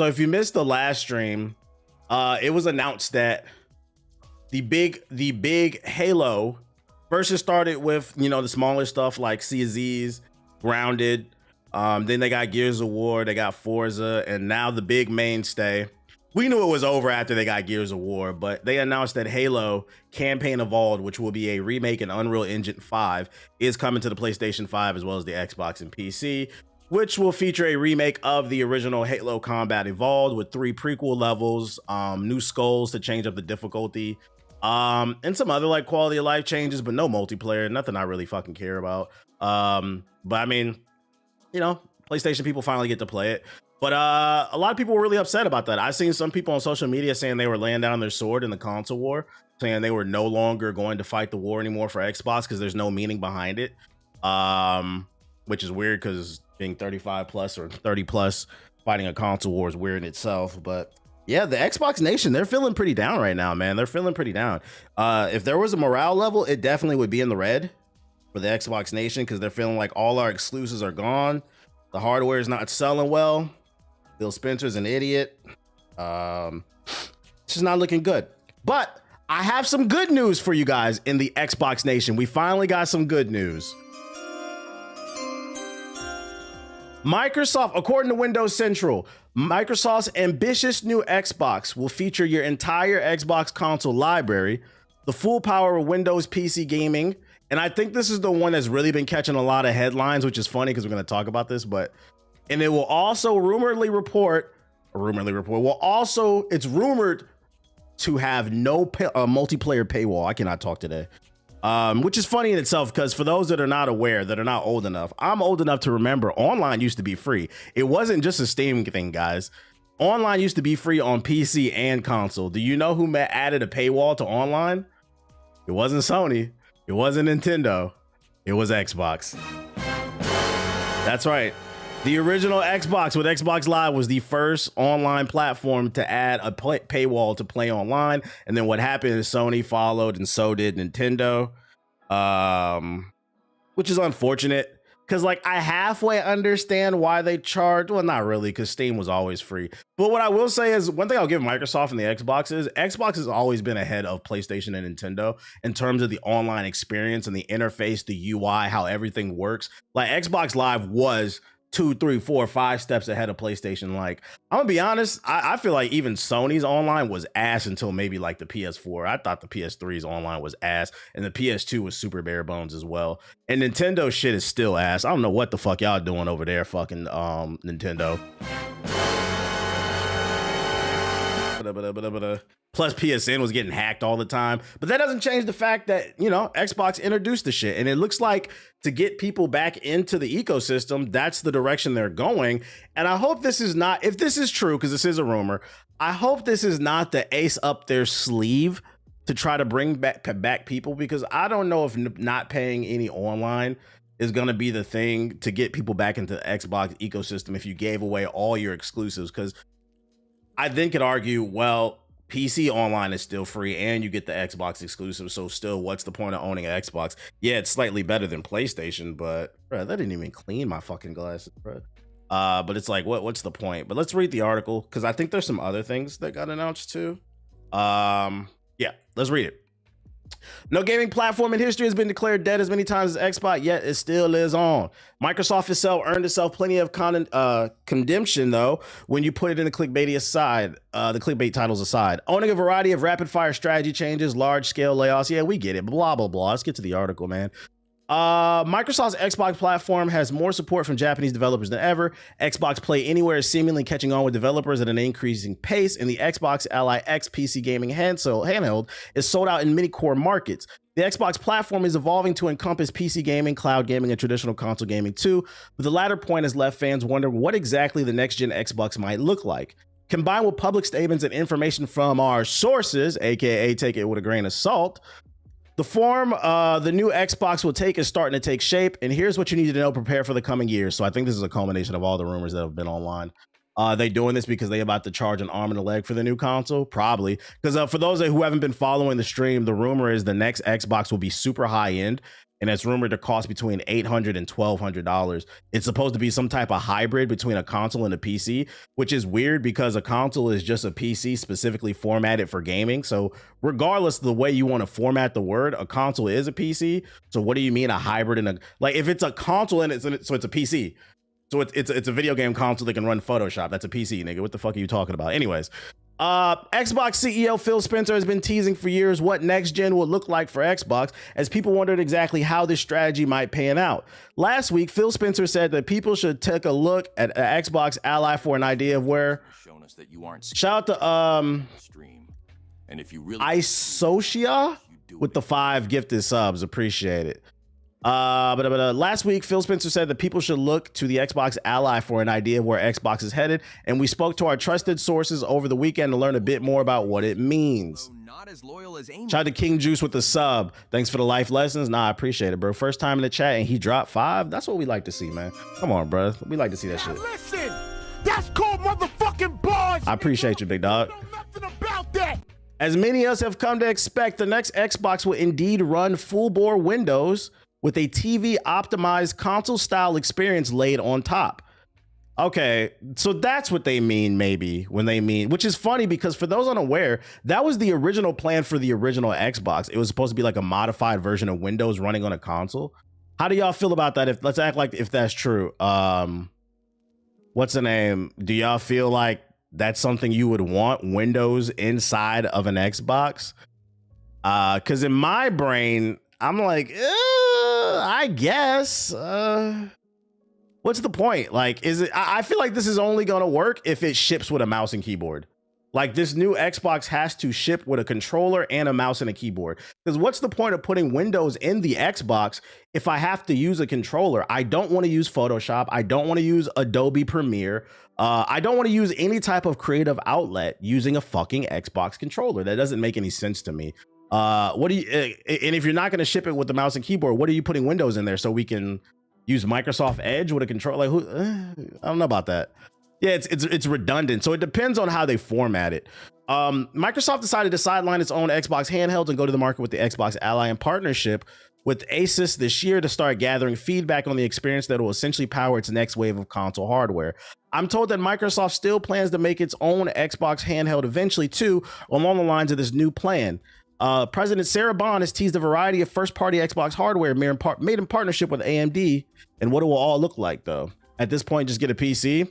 So if you missed the last stream, it was announced that the big Halo versus started with, you know, the smaller stuff like Sea of Z's, Grounded. Then they got Gears of War, they got Forza, and now the big mainstay. We knew it was over after they got Gears of War, but they announced that Halo Campaign Evolved, which will be a remake in Unreal Engine 5, is coming to the PlayStation 5 as well as the Xbox and PC, which will feature a remake of the original Halo Combat Evolved with 3 prequel levels, new skulls to change up the difficulty, and some other like quality of life changes, but no multiplayer, nothing I really fucking care about. But I mean, you know, PlayStation people finally get to play it. But a lot of people were really upset about that. I've seen some people on social media saying they were laying down their sword in the console war, saying they were no longer going to fight the war anymore for Xbox because there's no meaning behind it, which is weird because being 35 plus or 30 plus fighting a console war is weird in itself. But yeah, the Xbox Nation, they're feeling pretty down right now, man. They're feeling pretty down. If there was a morale level, it definitely would be in the red for the Xbox Nation because they're feeling like all our exclusives are gone. The hardware is not selling well. Phil Spencer's an idiot. It's just not looking good. But I have some good news for you guys in the Xbox Nation. We finally got some good news. Microsoft, according to Windows Central, Microsoft's ambitious new Xbox will feature your entire Xbox console library, the full power of Windows PC gaming. And I think this is the one that's really been catching a lot of headlines, which is funny because we're going to talk about this, and it will also it's rumored to have no multiplayer paywall. I cannot talk today. Which is funny in itself because for those that are not aware, that are not old enough, I'm old enough to remember online used to be free. It wasn't just a Steam thing, guys. Online used to be free on PC and console. Do you know who added a paywall to online? It wasn't Sony. It wasn't Nintendo. It was Xbox. That's right. The original Xbox with Xbox Live was the first online platform to add a paywall to play online. And then what happened is Sony followed and so did Nintendo, which is unfortunate because like I halfway understand why they charge. Well, not really, because Steam was always free. But what I will say is one thing I'll give Microsoft and the Xbox is Xbox has always been ahead of PlayStation and Nintendo in terms of the online experience and the interface, the UI, how everything works. Like Xbox Live was 2, 3, 4, 5 steps ahead of PlayStation. Like, I'm gonna be honest, I feel like even Sony's online was ass until maybe like the PS4. I thought the PS3's online was ass, and the PS2 was super bare bones as well. And Nintendo shit is still ass. I don't know what the fuck y'all doing over there, fucking Nintendo. Plus PSN was getting hacked all the time, but that doesn't change the fact that, you know, Xbox introduced the shit, and it looks like to get people back into the ecosystem, that's the direction they're going. And I hope this is not, if this is true, because this is a rumor, I hope this is not the ace up their sleeve to try to bring back people, because I don't know if not paying any online is going to be the thing to get people back into the Xbox ecosystem if you gave away all your exclusives. Because I then could argue, well, PC online is still free and you get the Xbox exclusive, so still, what's the point of owning an Xbox? Yeah, it's slightly better than PlayStation, but bro, that didn't even clean my fucking glasses, bro. But it's like, what's the point? But let's read the article, because I think there's some other things that got announced too. Yeah, let's read it. No gaming platform in history has been declared dead as many times as Xbox, yet it still lives on. Microsoft itself earned itself plenty of condemnation, though, when you put it in the clickbait titles aside. Owning a variety of rapid-fire strategy changes, large-scale layoffs. Yeah, we get it. Blah, blah, blah. Let's get to the article, man. Microsoft's Xbox platform has more support from Japanese developers than ever. Xbox Play Anywhere is seemingly catching on with developers at an increasing pace, and the Xbox Ally X PC gaming handheld is sold out in many core markets. The Xbox platform is evolving to encompass PC gaming, cloud gaming, and traditional console gaming too, but the latter point has left fans wondering what exactly the next-gen Xbox might look like. Combined with public statements and information from our sources, aka take it with a grain of salt, the form the new Xbox will take is starting to take shape, and here's what you need to know. Prepare for the coming years. So I think this is a culmination of all the rumors that have been online. They doing this because they about to charge an arm and a leg for the new console? Probably. Because for those who haven't been following the stream, the rumor is the next Xbox will be super high end, and it's rumored to cost between $800 and $1,200. It's supposed to be some type of hybrid between a console and a PC, which is weird because a console is just a PC specifically formatted for gaming. So regardless of the way you want to format the word, a console is a PC. So what do you mean a hybrid and a, like, if it's a console and so it's a PC. So it's a video game console that can run Photoshop. That's a PC, nigga. What the fuck are you talking about? Anyways, Xbox CEO Phil Spencer has been teasing for years what next gen will look like for Xbox, as people wondered exactly how this strategy might pan out. Last week, Phil Spencer said that people should take a look at Xbox Ally for an idea of where. Shown us that you aren't. Shout out to and if you really Isocia with the 5 gifted subs, appreciate it. Last week, Phil Spencer said that people should look to the Xbox Ally for an idea of where Xbox is headed, and we spoke to our trusted sources over the weekend to learn a bit more about what it means. Not as loyal as Shout out to King Juice with the sub. Thanks for the life lessons. Nah, I appreciate it, bro. First time in the chat and he dropped 5. That's what we like to see, man. Come on, bro. We like to see that shit. Listen, that's called motherfucking bars. I appreciate you, big dog. Nothing about that. As many of us have come to expect, the next Xbox will indeed run full-bore Windows with a TV optimized console style experience laid on top. Okay, so that's what they mean, maybe, when they mean, which is funny because for those unaware, that was the original plan for the original Xbox. It was supposed to be like a modified version of Windows running on a console. How do y'all feel about that? If let's act like if that's true. What's the name? Do y'all feel like that's something you would want, Windows inside of an Xbox? Because in my brain, I'm like, I guess. What's the point? Like, is it? I feel like this is only gonna work if it ships with a mouse and keyboard. Like, this new Xbox has to ship with a controller and a mouse and a keyboard. Because what's the point of putting Windows in the Xbox if I have to use a controller? I don't want to use Photoshop. I don't want to use Adobe Premiere. I don't want to use any type of creative outlet using a fucking Xbox controller. That doesn't make any sense to me. What do you? And if you're not going to ship it with the mouse and keyboard, what are you putting Windows in there so we can use Microsoft Edge with a controller? Like, I don't know about that. Yeah, it's redundant. So it depends on how they format it. Microsoft decided to sideline its own Xbox handhelds and go to the market with the Xbox Ally in partnership with Asus this year to start gathering feedback on the experience that will essentially power its next wave of console hardware. I'm told that Microsoft still plans to make its own Xbox handheld eventually too, along the lines of this new plan. President Sarah Bond has teased a variety of first-party Xbox hardware made in partnership with AMD, and what it will all look like, though. At this point, just get a PC.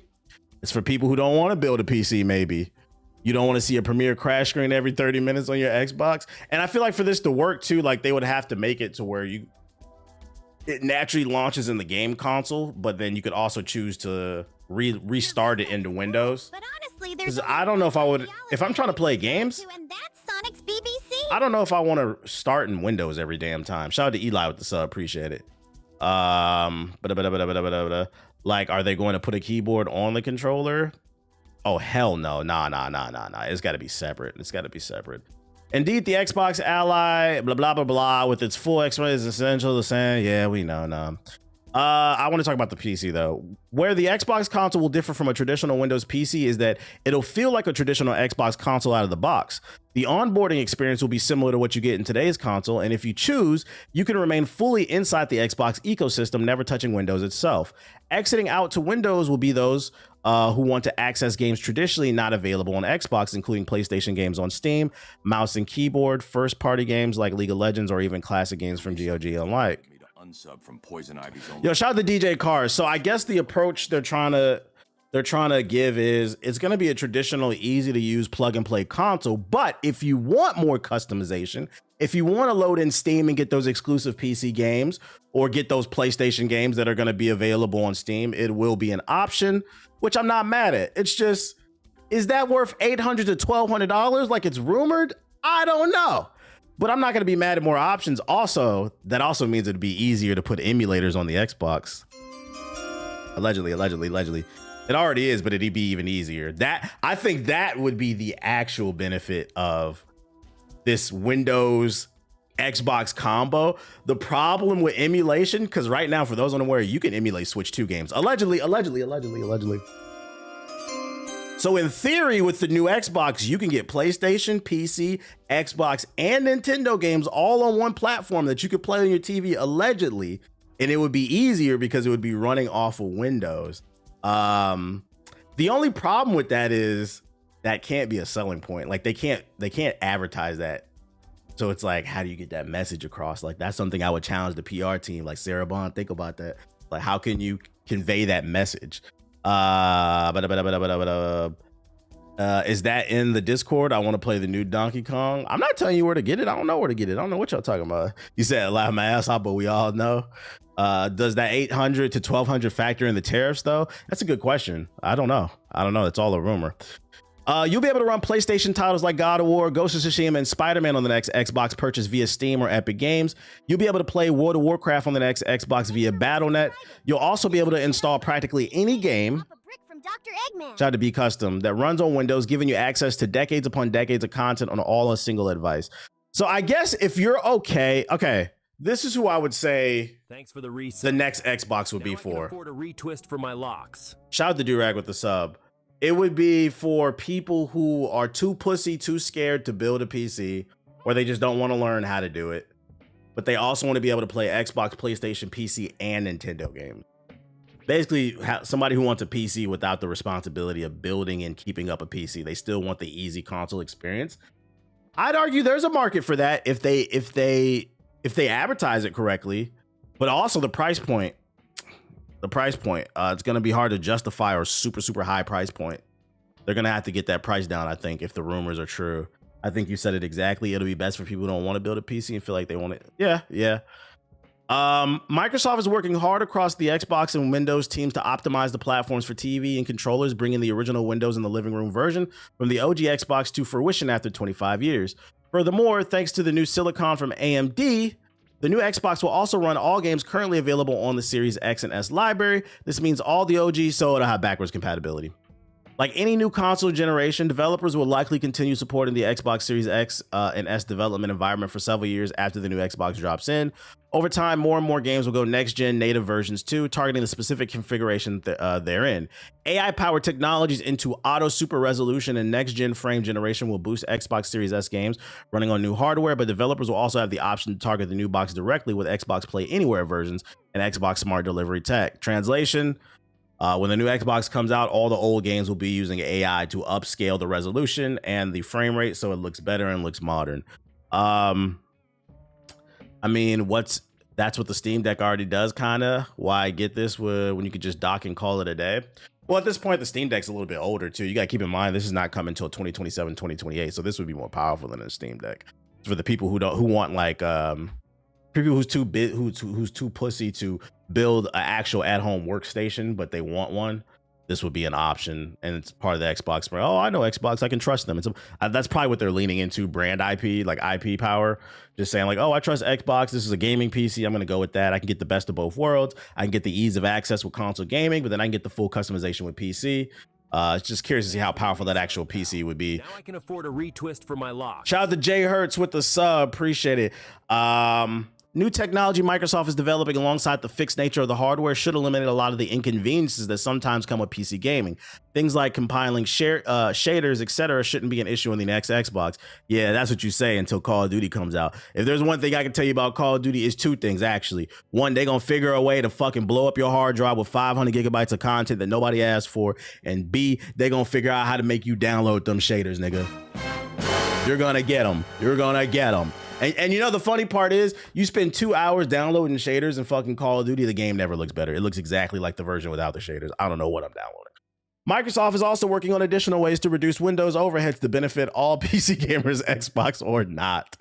It's for people who don't want to build a PC, maybe. You don't want to see a Premiere crash screen every 30 minutes on your Xbox. And I feel like for this to work, too, like they would have to make it to where it naturally launches in the game console, but then you could also choose to restart it into Windows. But honestly, there's I don't know if I would, if I'm trying to play games, I don't know if I want to start in Windows every damn time. Shout out to Eli with the sub, appreciate it. Like, are they going to put a keyboard on the controller? Oh, hell no. Nah. It's got to be separate. It's got to be separate. Indeed, the Xbox Ally, blah, blah, blah, blah, with its full Xbox is essential to say, yeah, we know, no. I want to talk about the PC, though. Where the Xbox console will differ from a traditional Windows PC is that it'll feel like a traditional Xbox console out of the box. The onboarding experience will be similar to what you get in today's console, and if you choose, you can remain fully inside the Xbox ecosystem, never touching Windows itself. Exiting out to Windows will be those who want to access games traditionally not available on Xbox, including PlayStation games on Steam, mouse and keyboard, first-party games like League of Legends, or even classic games from GOG and like. Unsub from Poison Ivy's own. Yo, shout out to DJ Cars. So I guess the approach they're trying to give is it's going to be a traditional, easy to use plug and play console. But if you want more customization, if you want to load in Steam and get those exclusive PC games or get those PlayStation games that are going to be available on Steam, it will be an option, which I'm not mad at. It's just, is that worth $800 to $1,200 like it's rumored? I don't know. But I'm not going to be mad at more options. Also, that also means it'd be easier to put emulators on the Xbox. Allegedly. It already is, but it'd be even easier. I think that would be the actual benefit of this Windows Xbox combo. The problem with emulation, because right now, for those unaware, you can emulate Switch 2 games. Allegedly. So in theory, with the new Xbox, you can get PlayStation, PC, Xbox, and Nintendo games all on one platform that you could play on your TV allegedly, and it would be easier because it would be running off of Windows. The only problem with that is that can't be a selling point. Like they can't advertise that. So it's like, how do you get that message across? Like that's something I would challenge the PR team, like Sarah Bond. Think about that. Like, how can you convey that message? Is that in the Discord? I want to play the new Donkey Kong. I'm not telling you where to get it. I don't know where to get it. I don't know what y'all talking about. You said laugh my ass off, but we all know. Does that 800 to 1200 factor in the tariffs though? That's a good question. I don't know. It's all a rumor. You'll be able to run PlayStation titles like God of War, Ghost of Tsushima, and Spider-Man on the next Xbox purchase via Steam or Epic Games. You'll be able to play World of Warcraft on the next Xbox via Battle.net. You'll also be able to install practically any game, shout out to Be Custom, that runs on Windows, giving you access to decades upon decades of content on all a single device. So I guess if you're okay, this is who I would say thanks for the next Xbox would be for. Afford a retwist for my locks. Shout out to Durag with the sub. It would be for people who are too pussy, too scared to build a PC, or they just don't want to learn how to do it. But they also want to be able to play Xbox, PlayStation, PC, and Nintendo games. Basically, somebody who wants a PC without the responsibility of building and keeping up a PC. They still want the easy console experience. I'd argue there's a market for that if they advertise it correctly, but also the price point. It's going to be hard to justify a super high price point. They're going to have to get that price down, I think, if the rumors are true. I think you said it exactly. It'll be best for people who don't want to build a PC and feel like they want it. Yeah. Microsoft is working hard across the Xbox and Windows teams to optimize the platforms for TV and controllers, bringing the original Windows in the living room version from the OG Xbox to fruition after 25 years. Furthermore, thanks to the new silicon from AMD, the new Xbox will also run all games currently available on the Series X and S library. This means all the OG, so it'll have backwards compatibility. Like any new console generation, developers will likely continue supporting the Xbox Series X and S development environment for several years after the new Xbox drops in. Over time, more and more games will go next-gen native versions too, targeting the specific configuration therein. AI-powered technologies into auto super resolution and next-gen frame generation will boost Xbox Series S games running on new hardware, but developers will also have the option to target the new box directly with Xbox Play Anywhere versions and Xbox Smart Delivery tech. Translation: when the new Xbox comes out, all the old games will be using AI to upscale the resolution and the frame rate so it looks better and looks modern. I mean, that's what the Steam Deck already does, kind of. Why I get this when you could just dock and call it a day. Well, at this point, the Steam Deck's a little bit older too. You got to keep in mind this is not coming until 2027, 2028, so this would be more powerful than a Steam Deck. For the people who want like people who's too pussy to build an actual at-home workstation, but they want one, this would be an option, and it's part of the Xbox brand. Oh, I know Xbox, I can trust them. That's probably what they're leaning into, brand IP, like IP power. Just saying like, oh, I trust Xbox. This is a gaming PC. I'm going to go with that. I can get the best of both worlds. I can get the ease of access with console gaming, but then I can get the full customization with PC. It's just curious to see how powerful that actual PC would be. Now I can afford a retwist for my lock. Shout out to Jay Hertz with the sub. Appreciate it. New technology Microsoft is developing alongside the fixed nature of the hardware should eliminate a lot of the inconveniences that sometimes come with PC gaming. Things like compiling shaders, etc. shouldn't be an issue on the next Xbox. Yeah, that's what you say until Call of Duty comes out. If there's one thing I can tell you about Call of Duty, is two things, actually. One, they're going to figure a way to fucking blow up your hard drive with 500 gigabytes of content that nobody asked for. And B, they're going to figure out how to make you download them shaders, nigga. You're going to get them. You're going to get them. And you know, the funny part is you spend 2 hours downloading shaders and fucking Call of Duty, the game never looks better. It looks exactly like the version without the shaders. I don't know what I'm downloading. Microsoft is also working on additional ways to reduce Windows overheads to benefit all PC gamers, Xbox or not.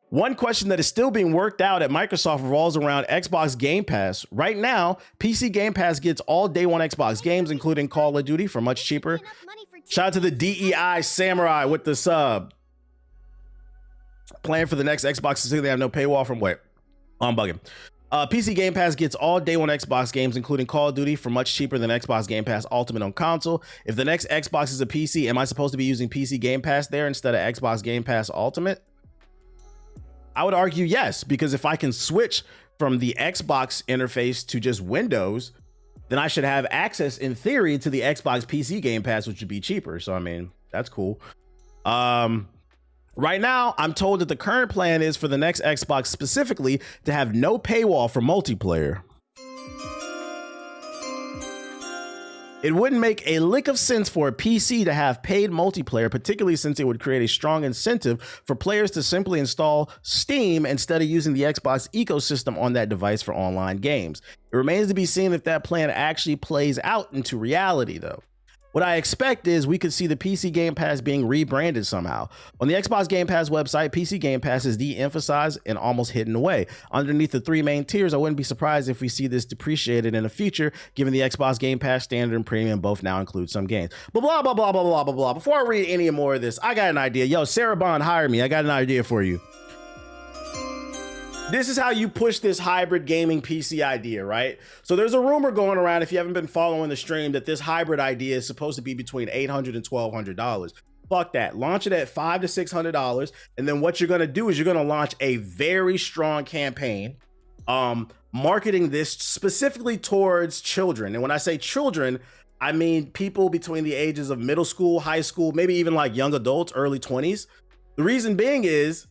One question that is still being worked out at Microsoft revolves around Xbox Game Pass. Right now, PC Game Pass gets all day one Xbox games, including Call of Duty, for much cheaper. Shout out to the DEI Samurai with the sub. Plan for the next Xbox to see they have no paywall from where? I'm bugging. PC Game Pass gets all day one Xbox games, including Call of Duty, for much cheaper than Xbox Game Pass Ultimate on console. If the next Xbox is a PC, am I supposed to be using PC Game Pass there instead of Xbox Game Pass Ultimate? I would argue yes, because if I can switch from the Xbox interface to just Windows, then I should have access in theory to the Xbox PC Game Pass, which would be cheaper. So I mean, that's cool. Right now, I'm told that the current plan is for the next Xbox specifically to have no paywall for multiplayer. It wouldn't make a lick of sense for a PC to have paid multiplayer, particularly since it would create a strong incentive for players to simply install Steam instead of using the Xbox ecosystem on that device for online games. It remains to be seen if that plan actually plays out into reality, though. What I expect is we could see the PC Game Pass being rebranded somehow. On the Xbox Game Pass website, PC Game Pass is de-emphasized and almost hidden away. Underneath the three main tiers, I wouldn't be surprised if we see this depreciated in the future, given the Xbox Game Pass Standard and Premium both now include some games. But blah, blah, blah, blah, blah, blah, blah. Before I read any more of this, I got an idea. Yo, Sarah Bond, hire me. I got an idea for you. This is how you push this hybrid gaming PC idea, right? So there's a rumor going around, if you haven't been following the stream, that this hybrid idea is supposed to be between $800 and $1,200. Fuck that. Launch it at $500 to $600. And then what you're going to do is you're going to launch a very strong campaign, marketing this specifically towards children. And when I say children, I mean people between the ages of middle school, high school, maybe even like young adults, early 20s. The reason being is,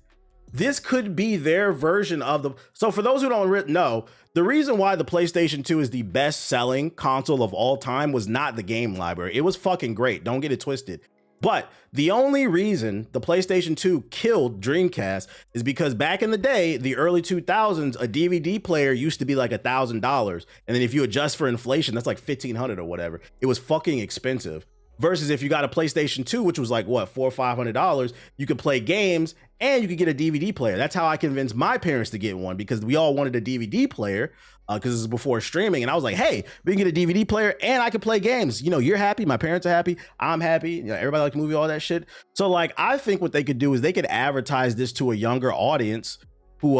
this could be their version of the... So for those who don't know, the reason why the PlayStation 2 is the best selling console of all time was not the game library. It was fucking great. Don't get it twisted. But the only reason the PlayStation 2 killed Dreamcast is because back in the day, the early 2000s, a DVD player used to be like $1,000. And then if you adjust for inflation, that's like $1,500 or whatever. It was fucking expensive. Versus if you got a PlayStation 2, which was like, what, $400 or $500, you could play games and you could get a DVD player. That's how I convinced my parents to get one, because we all wanted a DVD player because this is before streaming. And I was like, hey, we can get a DVD player and I can play games. You know, you're happy, my parents are happy, I'm happy, you know, everybody likes the movie, all that shit. So like, I think what they could do is they could advertise this to a younger audience who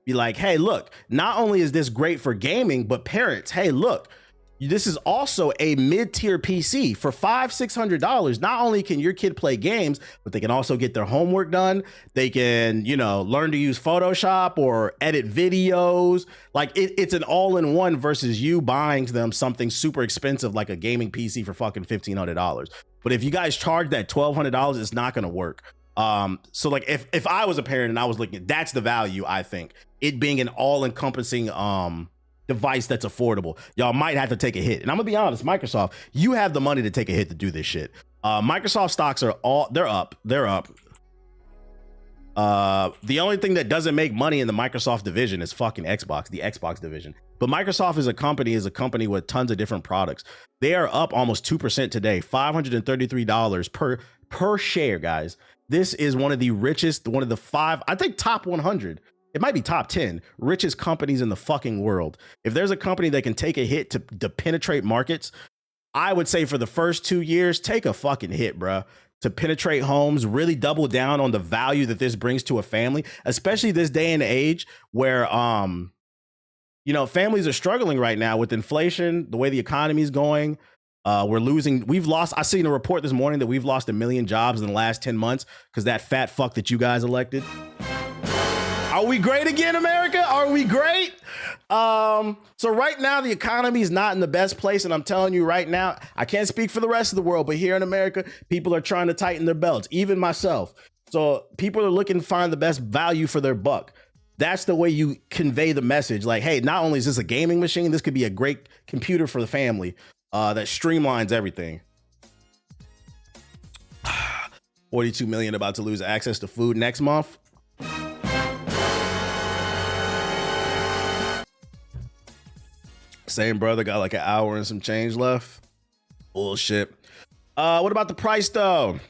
be like, hey, look, not only is this great for gaming, but parents, hey, look, this is also a mid-tier PC for $500-600. Not only can your kid play games, but they can also get their homework done. They can, you know, learn to use Photoshop or edit videos. Like it's an all-in-one versus you buying them something super expensive like a gaming PC for fucking $1,500. But if you guys charge that $1,200, it's not going to work. So like if I was a parent and I was looking, that's the value, I think. It being an all-encompassing device that's affordable. Y'all might have to take a hit. And I'm gonna be honest, Microsoft, you have the money to take a hit to do this shit. Microsoft stocks are they're up. The only thing that doesn't make money in the Microsoft division is fucking Xbox, the Xbox division. But Microsoft is a company with tons of different products. They are up almost 2% today, $533 per share, guys. This is one of the richest, one of the five, I think top 100. It might be top 10 richest companies in the fucking world. If there's a company that can take a hit to penetrate markets, I would say for the first 2 years, take a fucking hit, bruh. To penetrate homes, really double down on the value that this brings to a family, especially this day and age where, you know, families are struggling right now with inflation, the way the economy is going. I seen a report this morning that we've lost 1 million jobs in the last 10 months because that fat fuck that you guys elected. Are we great again, America? Are we great? So right now, the economy is not in the best place. And I'm telling you right now, I can't speak for the rest of the world, but here in America, people are trying to tighten their belts, even myself. So people are looking to find the best value for their buck. That's the way you convey the message. Like, hey, not only is this a gaming machine, this could be a great computer for the family that streamlines everything. 42 million about to lose access to food next month. Same brother got like an hour and some change left. Bullshit. What about the price though?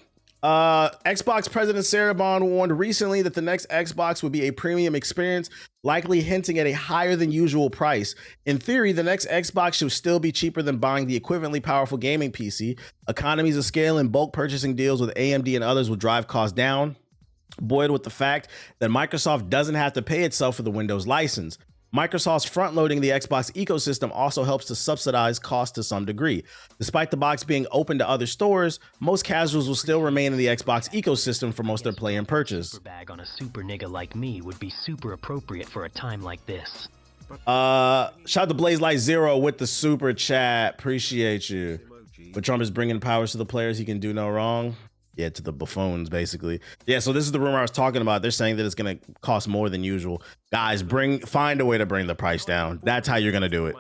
Xbox President Sarah Bond warned recently that the next Xbox would be a premium experience, likely hinting at a higher than usual price. In theory, the next Xbox should still be cheaper than buying the equivalently powerful gaming PC. Economies of scale and bulk purchasing deals with AMD and others will drive costs down, buoyed with the fact that Microsoft doesn't have to pay itself for the Windows license. Microsoft's front-loading the Xbox ecosystem also helps to subsidize costs to some degree. Despite the box being open to other stores, most casuals will still remain in the Xbox ecosystem for most of their play and purchase. Super bag on a super nigga like me would be super appropriate for a time like this. Shout out to Blaze Light Zero with the super chat. Appreciate you. But Trump is bringing powers to the players. He can do no wrong. Yeah, to the buffoons, basically. Yeah, so this is the rumor I was talking about. They're saying that it's going to cost more than usual. Guys, find a way to bring the price down. That's how you're going to do it.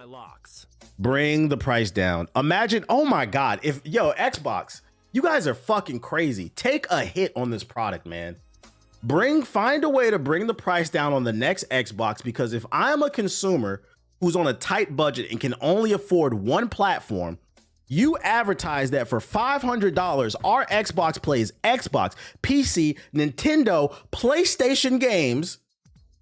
Bring the price down. Imagine, oh my God, Xbox, you guys are fucking crazy. Take a hit on this product, man. Find a way to bring the price down on the next Xbox, because if I'm a consumer who's on a tight budget and can only afford one platform, you advertise that for $500, our Xbox plays Xbox, PC, Nintendo, PlayStation games,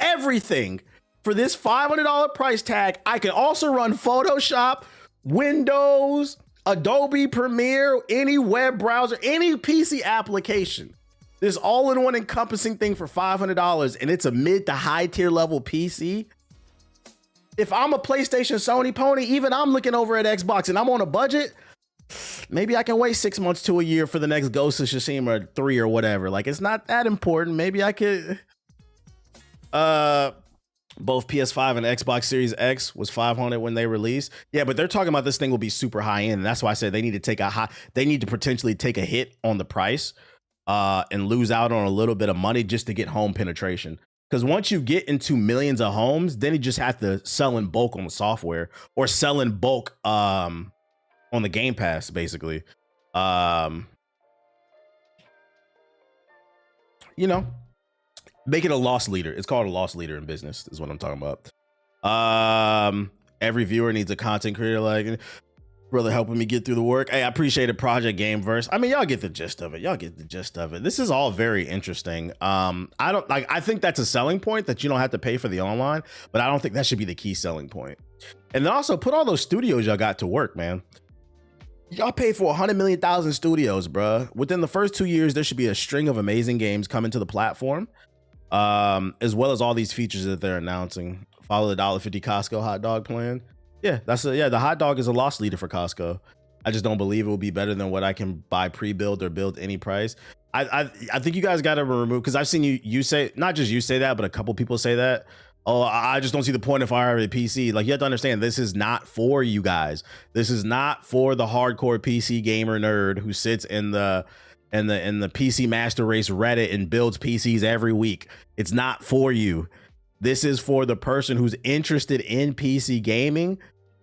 everything. For this $500 price tag, I can also run Photoshop, Windows, Adobe Premiere, any web browser, any PC application. This all-in-one encompassing thing for $500, and it's a mid to high tier level PC. If I'm a PlayStation Sony pony, even I'm looking over at Xbox and I'm on a budget, maybe I can wait 6 months to a year for the next Ghost of Tsushima 3 or whatever. Like, it's not that important. Maybe I could. Both PS5 and Xbox Series X was $500 when they released. Yeah, but they're talking about this thing will be super high end. And that's why I said they need to potentially take a hit on the price and lose out on a little bit of money just to get home penetration. Because once you get into millions of homes, then you just have to sell in bulk on the software or sell in bulk on the Game Pass, basically. Make it a loss leader. It's called a loss leader in business, is what I'm talking about. Every viewer needs a content creator like really helping me get through the work. Hey, I appreciate it, Project Gameverse. I mean, y'all get the gist of it. This is all very interesting. I think that's a selling point, that you don't have to pay for the online, but I don't think that should be the key selling point. And then also put all those studios y'all got to work, man. Y'all paid for 100 million thousand studios, bruh. Within the first 2 years, there should be a string of amazing games coming to the platform. As well as all these features that they're announcing. Follow the $1.50 Costco hot dog plan. Yeah, the hot dog is a loss leader for Costco. I just don't believe it will be better than what I can buy pre-build or build any price. I think you guys got to remove, because I've seen you say, not just you say that, but a couple people say that. Oh, I just don't see the point if I have a PC. Like, you have to understand, this is not for you guys. This is not for the hardcore PC gamer nerd who sits in the PC Master Race Reddit and builds PCs every week. It's not for you. This is for the person who's interested in PC gaming,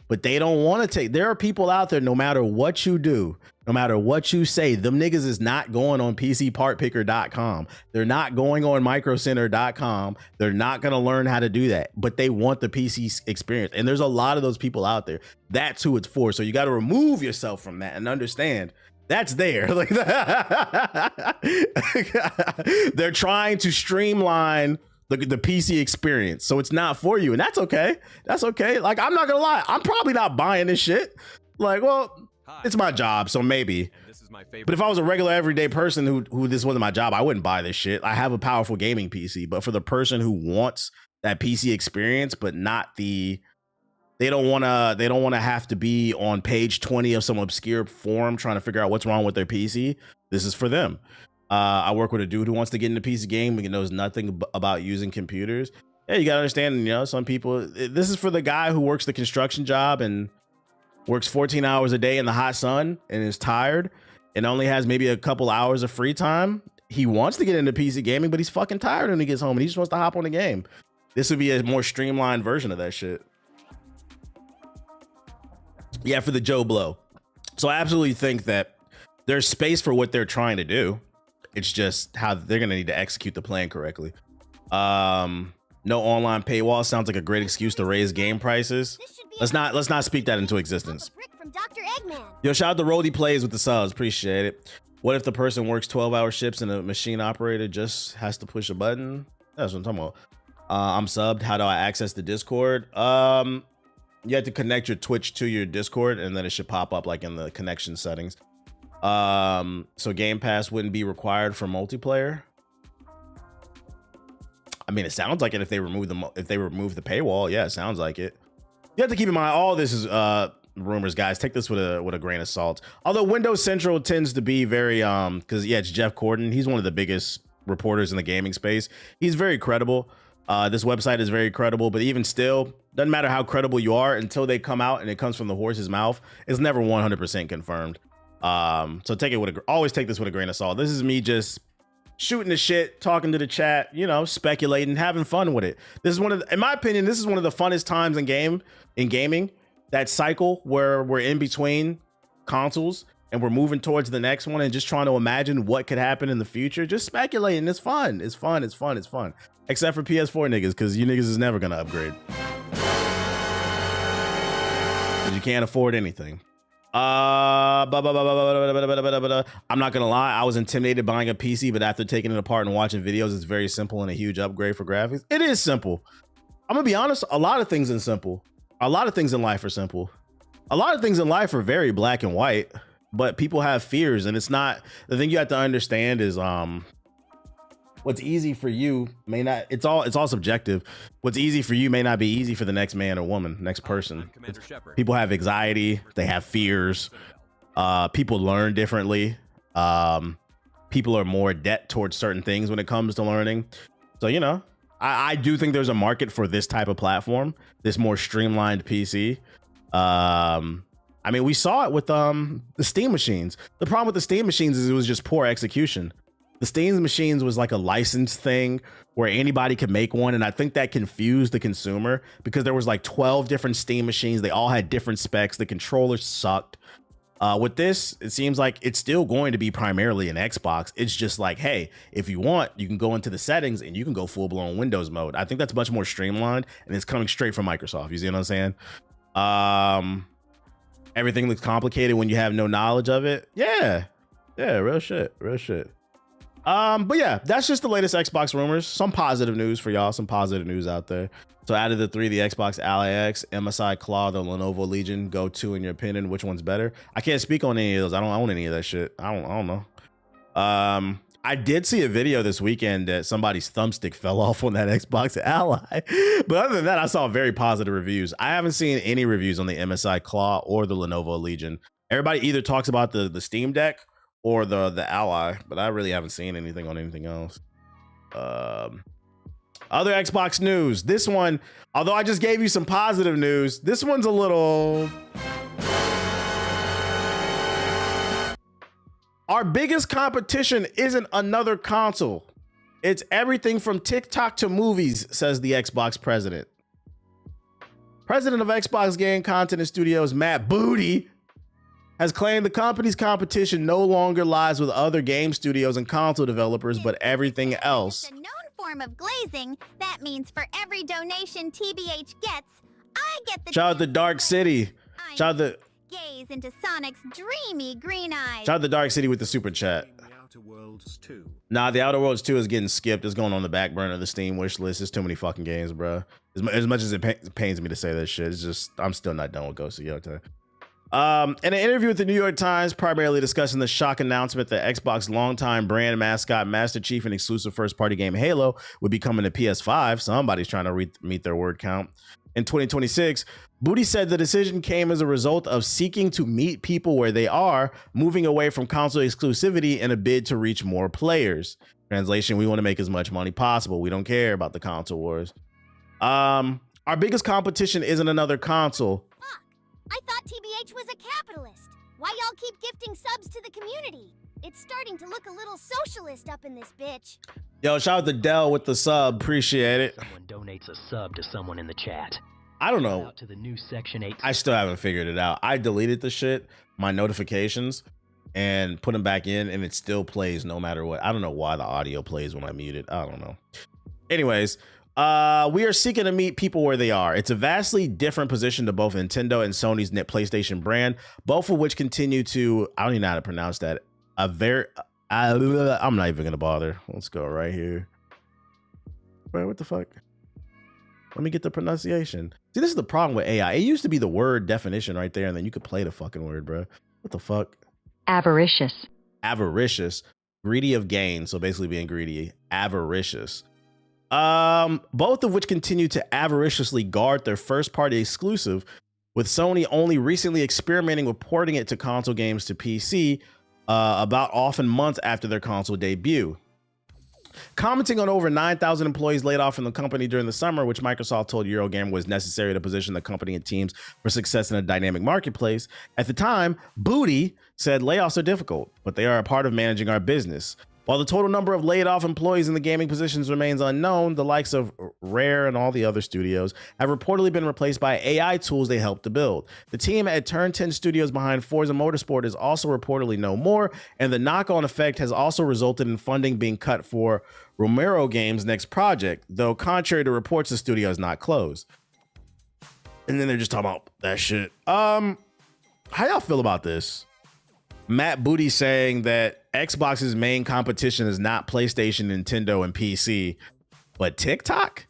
but they don't want to take. There are people out there, no matter what you do, no matter what you say, them niggas is not going on PCPartPicker.com. They're not going on Microcenter.com. They're not going to learn how to do that, but they want the PC experience. And there's a lot of those people out there. That's who it's for. So you got to remove yourself from that and understand that's there. Like, they're trying to streamline the PC experience, so it's not for you, and that's okay. That's okay. Like, I'm not gonna lie, I'm probably not buying this shit. Like, well, it's my job, so maybe. This is my favorite. But if I was a regular everyday person who this wasn't my job, I wouldn't buy this shit. I have a powerful gaming PC, but for the person who wants that PC experience, but not the they don't want to have to be on page 20 of some obscure forum trying to figure out what's wrong with their PC. This is for them. I work with a dude who wants to get into PC gaming and knows nothing about using computers. Yeah, you gotta understand, some people, this is for the guy who works the construction job and works 14 hours a day in the hot sun and is tired and only has maybe a couple hours of free time. He wants to get into PC gaming, but he's fucking tired when he gets home and he just wants to hop on the game. This would be a more streamlined version of that shit. Yeah, for the Joe Blow. So I absolutely think that there's space for what they're trying to do. It's just how they're going to need to execute the plan correctly. No online paywall sounds like a great excuse to raise game prices. Let's not speak that into existence. Yo, shout out to Roldy Plays with the subs. Appreciate it. What if the person works 12-hour shifts and a machine operator just has to push a button? That's what I'm talking about. I'm subbed. How do I access the Discord? You have to connect your Twitch to your Discord, and then it should pop up like in the connection settings. So Game Pass wouldn't be required for multiplayer. I mean, it sounds like it if they remove the paywall. Yeah, it sounds like it. You have to keep in mind all this is rumors, guys. Take this with a grain of salt. Although Windows Central tends to be very because it's Jeff Corden. He's one of the biggest reporters in the gaming space. He's very credible. This website is very credible, but even still, doesn't matter how credible you are until they come out and it comes from the horse's mouth. It's never 100% confirmed. So take it with always take this with a grain of salt. This is me just shooting the shit, talking to the chat, you know, speculating, having fun with it. This is in my opinion, this is one of the funnest times in gaming. That cycle where we're in between consoles and we're moving towards the next one and just trying to imagine what could happen in the future. Just speculating. It's fun. It's fun. It's fun. It's fun. Except for PS4 niggas, because you niggas is never gonna upgrade. Because you can't afford anything. I'm not gonna lie, I was intimidated buying a PC, but after taking it apart and watching videos, it's very simple and a huge upgrade for graphics. It is simple. I'm gonna be honest, a lot of things in life are simple. A lot of things in life are very black and white, but people have fears, and it's not, the thing you have to understand is what's easy for you may not, it's all subjective. What's easy for you may not be easy for the next man or woman, next person. People have anxiety, they have fears. People learn differently. People are more adept towards certain things when it comes to learning. So, you know, I do think there's a market for this type of platform, this more streamlined PC. I mean, we saw it with the Steam machines. The problem with the Steam machines is it was just poor execution. The Steam machines was like a licensed thing where anybody could make one. And I think that confused the consumer because there was like 12 different Steam machines. They all had different specs. The controllers sucked. With this, it seems like it's still going to be primarily an Xbox. It's just like, hey, if you want, you can go into the settings and you can go full blown Windows mode. I think that's much more streamlined and it's coming straight from Microsoft. You see what I'm saying? Everything looks complicated when you have no knowledge of it. Yeah, real shit. But yeah, that's just the latest Xbox rumors. Some positive news for y'all, some positive news out there. So out of the three, the Xbox Ally X, MSI Claw, the Lenovo Legion, go to in your opinion, which one's better? I can't speak on any of those. I don't own any of that shit. I don't know. I did see a video this weekend that somebody's thumbstick fell off on that Xbox Ally. But other than that, I saw very positive reviews. I haven't seen any reviews on the MSI Claw or the Lenovo Legion. Everybody either talks about the Steam Deck or the Ally, but I really haven't seen anything on anything else. Other Xbox news. This one, although I just gave you some positive news, this one's a little... Our biggest competition isn't another console. It's everything from TikTok to movies, says the Xbox president. President of Xbox Game Content and Studios, Matt Booty, has claimed the company's competition no longer lies with other game studios and console developers, but everything else. It's a known form of glazing. That means for every donation TBH gets, I get the... Shout out to Dark City. Shout out to... Gaze into Sonic's dreamy green eyes. Shout out to Dark City with the super chat. The Outer Worlds 2. Nah, the Outer Worlds 2 is getting skipped. It's going on the back burner of the Steam wish list. There's too many fucking games, bro. As much as it pains me to say that shit, it's just, I'm still not done with Ghost of Yota. In an interview with the New York Times, primarily discussing the shock announcement that Xbox longtime brand mascot, Master Chief, and exclusive first-party game Halo would be coming to PS5. Somebody's trying to meet their word count. In 2026, Booty said the decision came as a result of seeking to meet people where they are, moving away from console exclusivity in a bid to reach more players. Translation, we want to make as much money possible. We don't care about the console wars. Our biggest competition isn't another console. Fuck, I thought TBH was a capitalist. Why y'all keep gifting subs to the community? It's starting to look a little socialist up in this bitch. Yo, shout out to Dell with the sub. Appreciate it. Someone donates a sub to someone in the chat. I don't know. Out to the new Section 8. I still haven't figured it out. I deleted the shit, my notifications, and put them back in, and it still plays no matter what. I don't know why the audio plays when I mute it. I don't know. Anyways, we are seeking to meet people where they are. It's a vastly different position to both Nintendo and Sony's PlayStation brand, both of which continue to, I don't even know how to pronounce that. I'm not even gonna bother. Let's go right here. Bro, what the fuck? Let me get the pronunciation. See, this is the problem with AI. It used to be the word definition right there, and then you could play the fucking word, bro. What the fuck? Avaricious. Avaricious. Greedy of gain. So basically being greedy. Avaricious. Both of which continue to avariciously guard their first-party exclusive, with Sony only recently experimenting with porting it to console games to PC, about often months after their console debut. Commenting on over 9,000 employees laid off from the company during the summer, which Microsoft told Eurogamer was necessary to position the company and teams for success in a dynamic marketplace. At the time, Booty said layoffs are difficult, but they are a part of managing our business. While the total number of laid off employees in the gaming positions remains unknown, the likes of Rare and all the other studios have reportedly been replaced by AI tools they helped to build. The team at Turn 10 Studios behind Forza Motorsport is also reportedly no more, and the knock-on effect has also resulted in funding being cut for Romero Games' next project, though contrary to reports, the studio is not closed. And then they're just talking about that shit. How y'all feel about this? Matt Booty saying that Xbox's main competition is not PlayStation, Nintendo, and PC, but TikTok?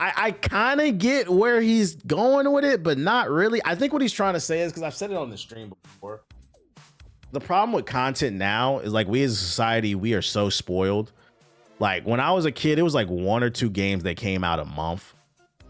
I kind of get where he's going with it, but not really. I think what he's trying to say is, because I've said it on the stream before, the problem with content now is like we as a society, we are so spoiled. Like when I was a kid, it was like 1 or 2 games that came out a month,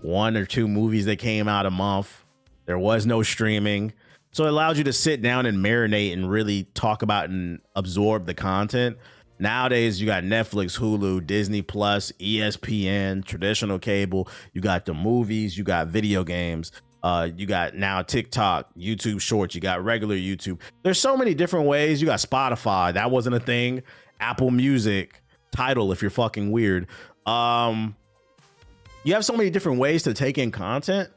1 or 2 movies that came out a month. There was no streaming. So it allows you to sit down and marinate and really talk about and absorb the content. Nowadays, you got Netflix, Hulu, Disney Plus, ESPN, traditional cable. You got the movies, you got video games. You got now TikTok, YouTube Shorts, you got regular YouTube. There's so many different ways. You got Spotify. That wasn't a thing. Apple Music, Tidal, if you're fucking weird. You have so many different ways to take in content.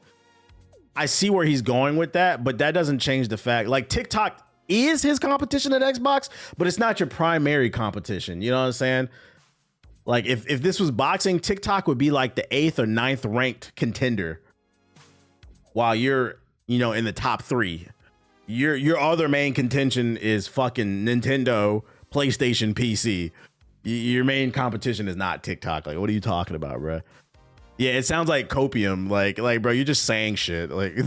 I see where he's going with that, but that doesn't change the fact, like TikTok is his competition at Xbox, but it's not your primary competition. You know what I'm saying? Like if this was boxing, TikTok would be like the 8th or 9th ranked contender, while you're, you know, in the top 3. Your other main contention is fucking Nintendo, PlayStation, PC. Your main competition is not TikTok. Like, what are you talking about, bro? Yeah, it sounds like copium. Like, bro, you're just saying shit. Like,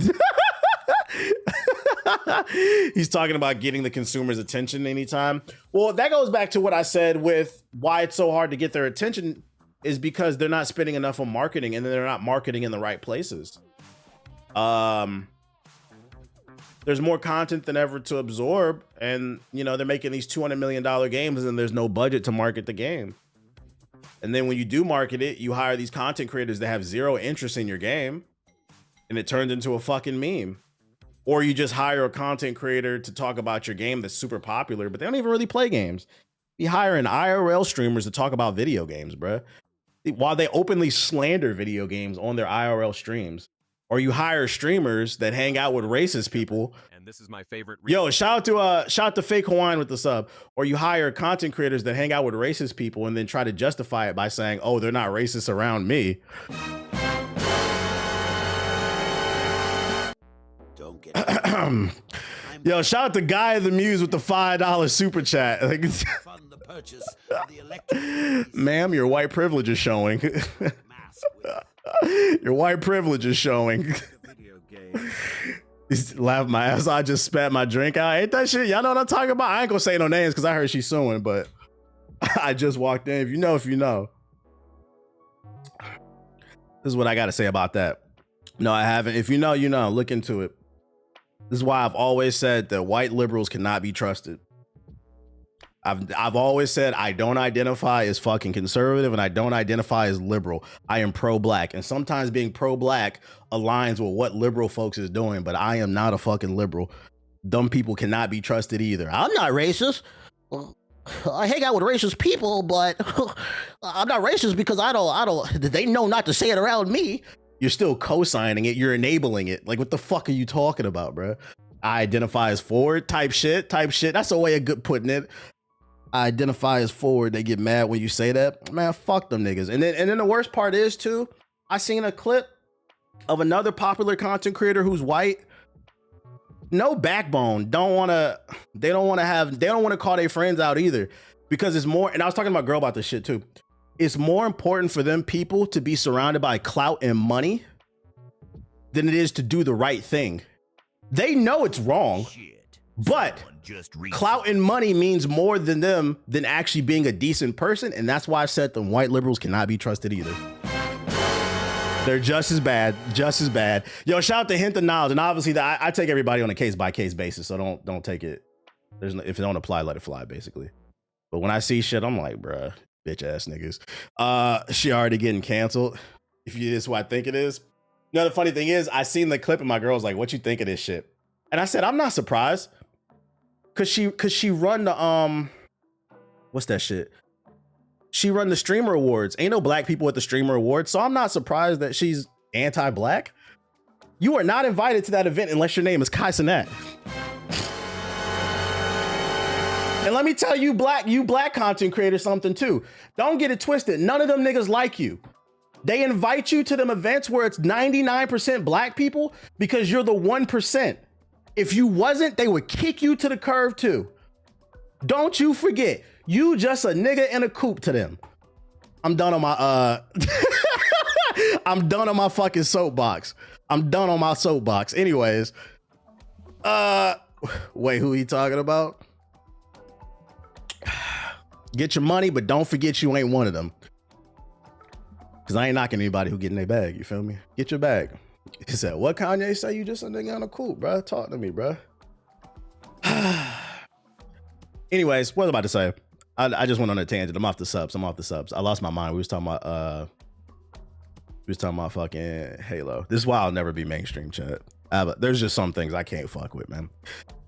he's talking about getting the consumer's attention anytime. Well, that goes back to what I said with why it's so hard to get their attention is because they're not spending enough on marketing, and they're not marketing in the right places. There's more content than ever to absorb, and you know they're making these $200 million games, and there's no budget to market the game. And then when you do market it, you hire these content creators that have zero interest in your game, and it turns into a fucking meme. Or you just hire a content creator to talk about your game that's super popular, but they don't even really play games. You hiring IRL streamers to talk about video games, bro, while they openly slander video games on their IRL streams. Or you hire streamers that hang out with racist people. And this is my favorite. Yo, shout out to Fake Hawaiian with the sub. Or you hire content creators that hang out with racist people and then try to justify it by saying, oh, they're not racist around me. Don't get Yo, shout out to Guy of the Muse with the $5 super chat. fund the purchase of the electric Ma'am, your white privilege is showing. mask with Your white privilege is showing. video game. He's laughing my ass. I just spat my drink out. Ain't that shit? Y'all know what I'm talking about? I ain't gonna say no names because I heard she's suing, but I just walked in. If you know, you know. This is what I gotta say about that. No, I haven't. If you know, you know. Look into it. This is why I've always said that white liberals cannot be trusted. I've always said I don't identify as fucking conservative and I don't identify as liberal. I am pro-black, and sometimes being pro-black aligns with what liberal folks is doing, but I am not a fucking liberal. Dumb people cannot be trusted either. I'm not racist. I hang out with racist people, but I'm not racist because I don't, they know not to say it around me. You're still co-signing it. You're enabling it. Like, what the fuck are you talking about, bro? I identify as forward type shit. That's a way of good putting it. I identify as forward. They get mad when you say that. Man, fuck them niggas. And then the worst part is too, I seen a clip of another popular content creator who's white. No backbone. They don't want to call their friends out either, because it's more, and I was talking to my girl about this shit too. It's more important for them people to be surrounded by clout and money than it is to do the right thing. They know it's wrong, but clout and money means more than them than actually being a decent person. And that's why I said them white liberals cannot be trusted either. They're just as bad. Yo, shout out to Hint of Knowledge. And obviously I take everybody on a case by case basis. So don't take it. If it don't apply, let it fly, basically. But when I see shit, I'm like, bruh, bitch ass niggas. She already getting canceled. If you this is what I think it is. You know, the funny thing is, I seen the clip and my girl was like, what you think of this shit? And I said, I'm not surprised. Cause she run the what's that shit? She run the streamer awards. Ain't no black people at the streamer awards. So I'm not surprised that she's anti-black. You are not invited to that event unless your name is Kai Cenat. And let me tell you black content creators something too. Don't get it twisted. None of them niggas like you. They invite you to them events where it's 99% black people because you're the 1%. If you wasn't, they would kick you to the curb too. Don't you forget, you just a nigga in a coupe to them. I'm done on my I'm done on my fucking soapbox. I'm done on my soapbox. Anyways, wait, who he talking about? Get your money, but don't forget you ain't one of them. Cause I ain't knocking anybody who getting their bag. You feel me? Get your bag. He said, what Kanye say? You just a nigga on a coupe, bro. Talk to me, bro. Anyways, what was I about to say? I just went on a tangent. I'm off the subs. I lost my mind. We was talking about fucking Halo. This is why I'll never be mainstream, chat. But there's just some things I can't fuck with, man.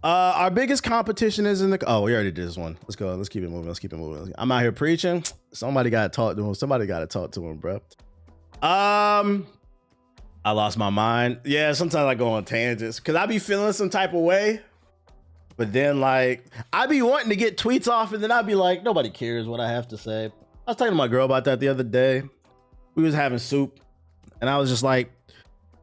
Our biggest competition is in the... Oh, we already did this one. Let's go. Let's keep it moving. I'm out here preaching. Somebody got to talk to him. Bro. I lost my mind. Yeah, sometimes I go on tangents because I be feeling some type of way. But then, like, I be wanting to get tweets off and then I'd be like, nobody cares what I have to say. I was talking to my girl about that the other day. We was having soup and I was just like,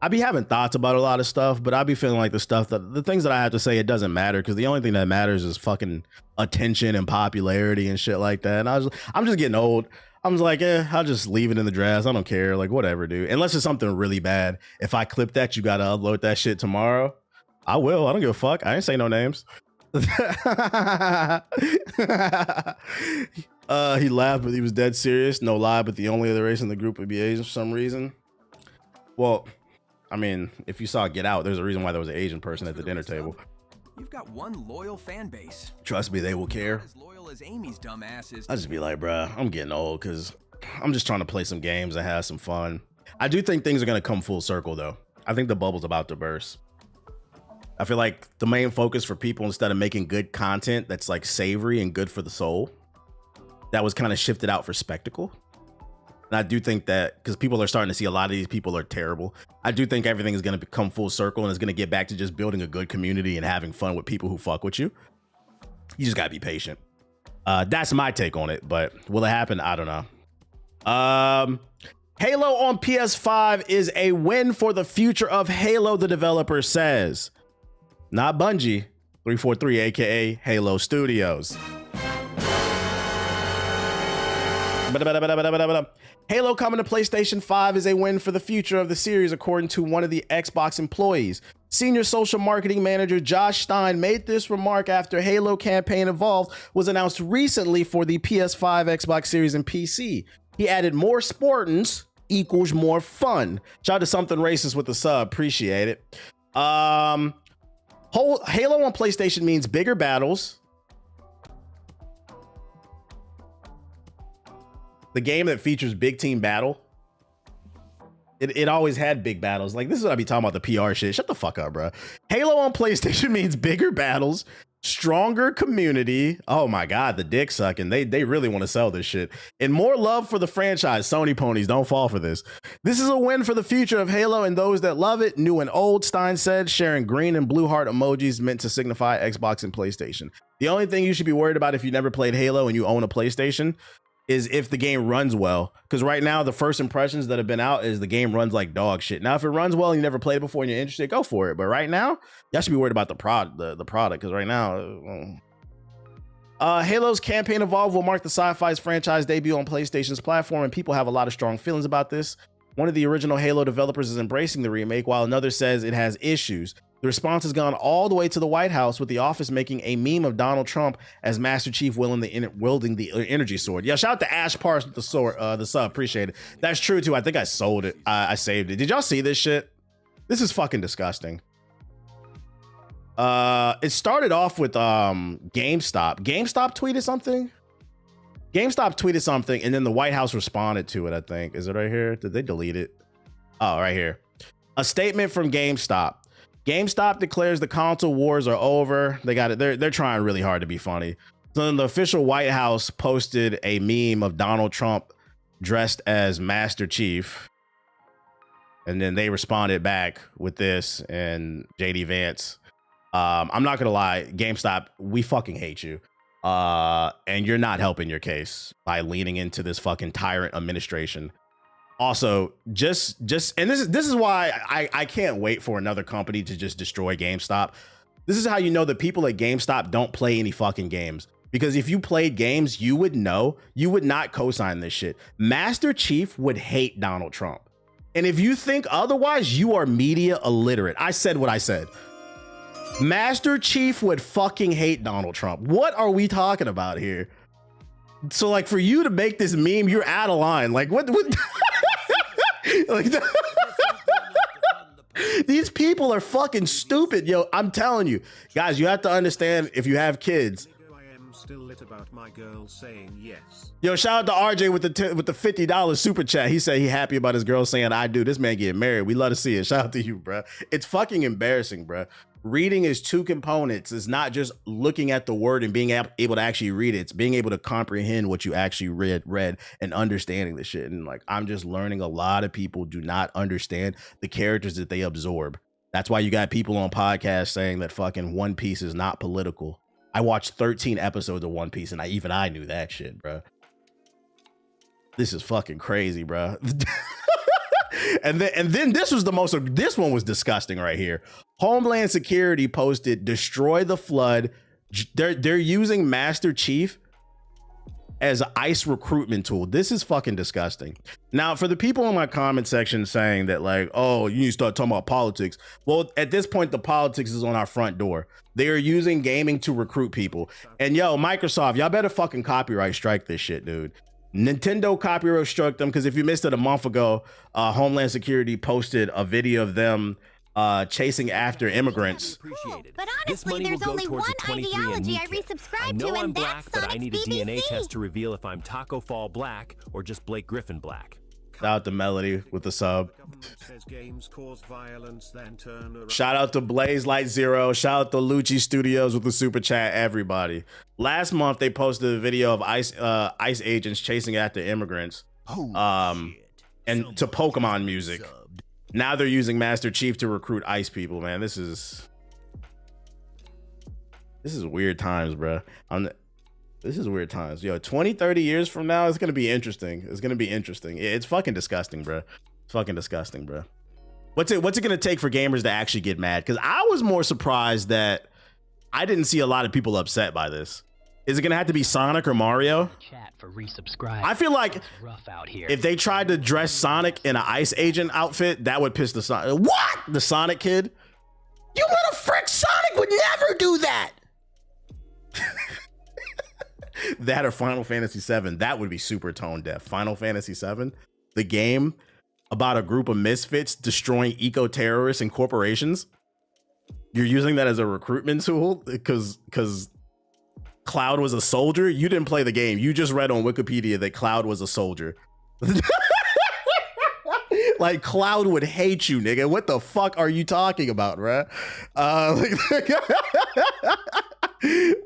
I be having thoughts about a lot of stuff, but I be feeling like the things that I have to say, it doesn't matter because the only thing that matters is fucking attention and popularity and shit like that. And I'm just getting old. I'm just like, I'll just leave it in the drafts. I don't care. Like, whatever, dude. Unless it's something really bad. If I clip that, you got to upload that shit tomorrow. I will. I don't give a fuck. I ain't say no names. He laughed, but he was dead serious. No lie, but the only other race in the group would be Asian for some reason. Well, I mean, if you saw Get Out, there's a reason why there was an Asian person at the dinner table. You've got one loyal fan base. Trust me, they will care. As loyal as Amy's dumb ass is. I just be like, bruh, I'm getting old because I'm just trying to play some games and have some fun. I do think things are going to come full circle, though. I think the bubble's about to burst. I feel like the main focus for people, instead of making good content that's like savory and good for the soul, that was kind of shifted out for spectacle. And I do think that because people are starting to see a lot of these people are terrible. I do think everything is going to come full circle and it's going to get back to just building a good community and having fun with people who fuck with you. You just got to be patient. That's my take on it, but will it happen? I don't know. Halo on PS5 is a win for the future of Halo, the developer says. Not Bungie, 343, aka Halo Studios. Halo coming to PlayStation 5 is a win for the future of the series, according to one of the Xbox employees. Senior social marketing manager Josh Stein made this remark after Halo Campaign Evolved was announced recently for the PS5, Xbox Series, and PC. He added, more Spartans equals more fun. Shout out to Something Racist with the sub. Appreciate it. Halo on PlayStation means bigger battles. The game that features big team battle. It always had big battles. Like, this is what I be talking about, the PR shit. Shut the fuck up, bro. Halo on PlayStation means bigger battles, stronger community. Oh my God, the dick sucking. They really want to sell this shit. And more love for the franchise. Sony ponies, don't fall for this. This is a win for the future of Halo and those that love it, new and old, Stein said, sharing green and blue heart emojis meant to signify Xbox and PlayStation. The only thing you should be worried about if you never played Halo and you own a PlayStation is if the game runs well. Because right now, the first impressions that have been out is the game runs like dog shit. Now, if it runs well and you never played it before and you're interested, go for it. But right now, y'all should be worried about the product, because right now, Halo's Campaign Evolved will mark the Sci-Fi's franchise debut on PlayStation's platform, and people have a lot of strong feelings about this. One of the original Halo developers is embracing the remake, while another says it has issues. The response has gone all the way to the White House, with the office making a meme of Donald Trump as Master Chief wielding the energy sword. Yeah, shout out to Ash Parse with the sword, the sub. Appreciate it. That's true too. I think I sold it. I saved it. Did y'all see this shit? This is fucking disgusting. It started off with GameStop. GameStop tweeted something. GameStop tweeted something and then the White House responded to it, I think. Is it right here? Did they delete it? Oh, right here. A statement from GameStop. GameStop declares the console wars are over. They got it. They're trying really hard to be funny. So then the official White House posted a meme of Donald Trump dressed as Master Chief. And then they responded back with this and JD Vance. I'm not going to lie. GameStop, we fucking hate you. And you're not helping your case by leaning into this fucking tyrant administration. Also, just and this is why I can't wait for another company to just destroy GameStop. This is how you know that people at GameStop don't play any fucking games. Because if you played games, you would know, you would not co-sign this shit. Master Chief would hate Donald Trump. And if you think otherwise, you are media illiterate. I said what I said. Master Chief would fucking hate Donald Trump. What are we talking about here? So like for you to make this meme, you're out of line. Like what like these people are fucking stupid. Yo, I'm telling you. Guys, you have to understand if you have kids. I am still lit about my girl saying yes. Yo, shout out to RJ with the $50 super chat. He said he happy about his girl saying I do. This man getting married. We love to see it. Shout out to you, bro. It's fucking embarrassing, bro. Reading is two components. It's not just looking at the word and being able to actually read it. It's being able to comprehend what you actually read and understanding the shit. And like, I'm just learning a lot of people do not understand the characters that they absorb. That's why you got people on podcasts saying that fucking One Piece is not political. I watched 13 episodes of One Piece and I knew that shit, bro. This is fucking crazy, bro. And then this one was disgusting right here. Homeland Security posted destroy the flood. They're using Master Chief as an ICE recruitment tool. This is fucking disgusting. Now, for the people in my comment section saying that like, oh, you need to start talking about politics. Well, at this point, the politics is on our front door. They are using gaming to recruit people. And yo, Microsoft, y'all better fucking copyright strike this shit, dude. Nintendo copyright struck them because if you missed it a month ago, Homeland Security posted a video of them chasing after immigrants. But honestly, there's only one ideology I resubscribe to, I'm and black, that's but I Sonic's need a DNA BBC. test to reveal if I'm Taco Fall black or just Blake Griffin black. Shout out to Melody with the sub. Says games cause violence, then turn around. Shout out to Blaze Light Zero. Shout out to Lucci Studios with the super chat. Everybody. Last month they posted a video of ICE agents chasing after immigrants, and to Pokemon music. Now they're using Master Chief to recruit ICE people. Man, this is weird times, bro. This is weird times. Yo, 20, 30 years from now, it's going to be interesting. It's going to be interesting. It's fucking disgusting, bro. It's fucking disgusting, bro. What's it going to take for gamers to actually get mad? Because I was more surprised that I didn't see a lot of people upset by this. Is it going to have to be Sonic or Mario? Chat for resubscribe. I feel like It's rough out here. if they tried to dress Sonic in an ICE agent outfit, that would piss the Sonic. What? The Sonic kid? You little frick, Sonic would never do that. That or Final Fantasy VII, that would be super tone deaf. Final Fantasy VII, the game about a group of misfits destroying eco-terrorists and corporations. You're using that as a recruitment tool because Cloud was a soldier. You didn't play the game. You just read on Wikipedia that Cloud was a soldier. Like Cloud would hate you, nigga. What the fuck are you talking about, bruh?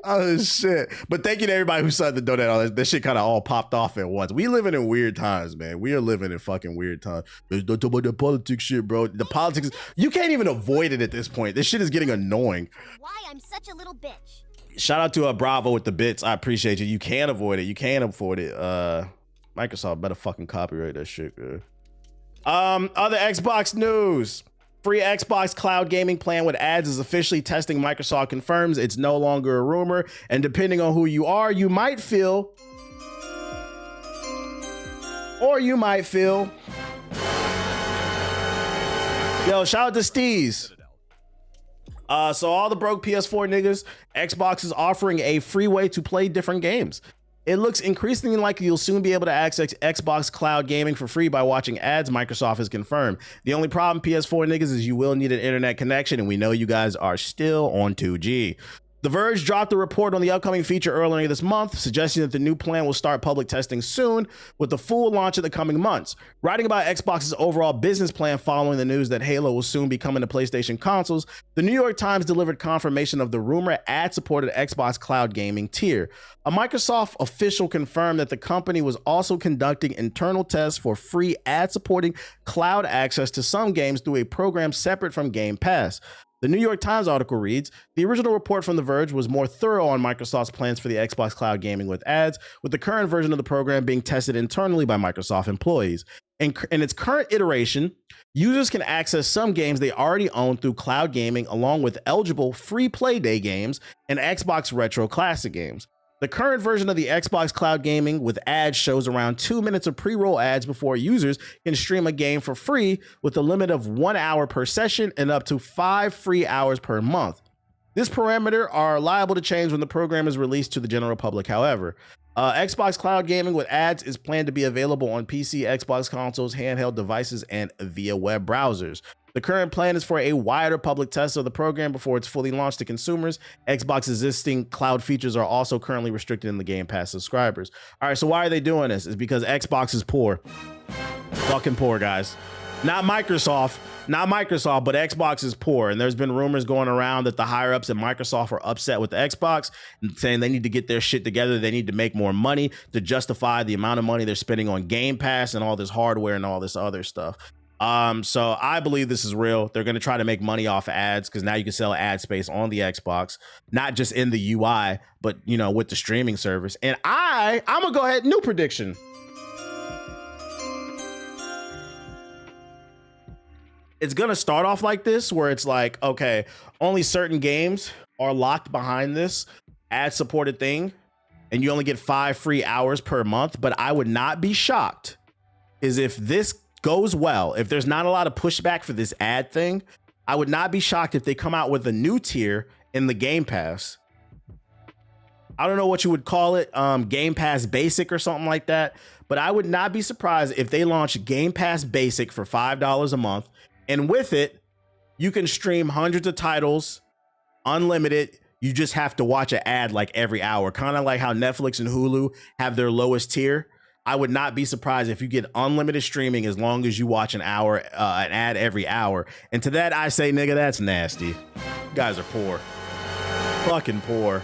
Oh shit. But thank you to everybody who started to donate all this. This shit kind of all popped off at once. We living in weird times, man. We are living in fucking weird times. Don't talk about the politics shit, bro. The politics, you can't even avoid it at this point. This shit is getting annoying. Why I'm such a little bitch. Shout out to Bravo with the bits. I appreciate you. You can't avoid it. You can't afford it. Microsoft better fucking copyright that shit, man. Other Xbox news. Free Xbox cloud gaming plan with ads is officially testing. Microsoft confirms it's no longer a rumor. And depending on who you are, you might feel, or you might feel. Yo, shout out to Steez. So all the broke PS4 niggas, Xbox is offering a free way to play different games. It looks increasingly like you'll soon be able to access Xbox cloud gaming for free by watching ads, Microsoft has confirmed. The only problem, PS4 niggas, is you will need an internet connection, and we know you guys are still on 2G. The Verge dropped a report on the upcoming feature earlier this month, suggesting that the new plan will start public testing soon, with the full launch in the coming months. Writing about Xbox's overall business plan following the news that Halo will soon be coming to PlayStation consoles, the New York Times delivered confirmation of the rumored ad-supported Xbox Cloud Gaming tier. A Microsoft official confirmed that the company was also conducting internal tests for free ad-supporting cloud access to some games through a program separate from Game Pass. The New York Times article reads, the original report from The Verge was more thorough on Microsoft's plans for the Xbox Cloud Gaming with ads, with the current version of the program being tested internally by Microsoft employees. In its current iteration, users can access some games they already own through cloud gaming, along with eligible free Play Day games and Xbox Retro Classic games. The current version of the Xbox Cloud Gaming with ads shows around 2 minutes of pre-roll ads before users can stream a game for free, with a limit of 1 hour per session and up to 5 free hours per month. This parameter are liable to change when the program is released to the general public, however. Xbox Cloud Gaming with ads is planned to be available on PC, Xbox consoles, handheld devices, and via web browsers. The current plan is for a wider public test of the program before it's fully launched to consumers. Xbox's existing cloud features are also currently restricted in the Game Pass subscribers. All right, so why are they doing this? It's because Xbox is poor. Fucking poor, guys. Not Microsoft, but Xbox is poor. And there's been rumors going around that the higher ups at Microsoft are upset with the Xbox and saying they need to get their shit together. They need to make more money to justify the amount of money they're spending on Game Pass and all this hardware and all this other stuff. So I believe this is real. They're going to try to make money off ads because now you can sell ad space on the Xbox, not just in the UI, but you know, with the streaming service. And I'm gonna go ahead, new prediction. It's gonna start off like this, where it's like, okay, only certain games are locked behind this ad-supported thing, and you only get 5 free hours per month. But I would not be shocked is if this goes well, if there's not a lot of pushback for this ad thing, I would not be shocked if they come out with a new tier in the Game Pass. I don't know what you would call it, Game Pass Basic or something like that, but I would not be surprised if they launch Game Pass Basic for $5 a month, and with it, you can stream hundreds of titles, unlimited. You just have to watch an ad like every hour, kind of like how Netflix and Hulu have their lowest tier. I would not be surprised if you get unlimited streaming as long as you watch an ad every hour. And to that, I say, nigga, that's nasty. You guys are poor. Fucking poor.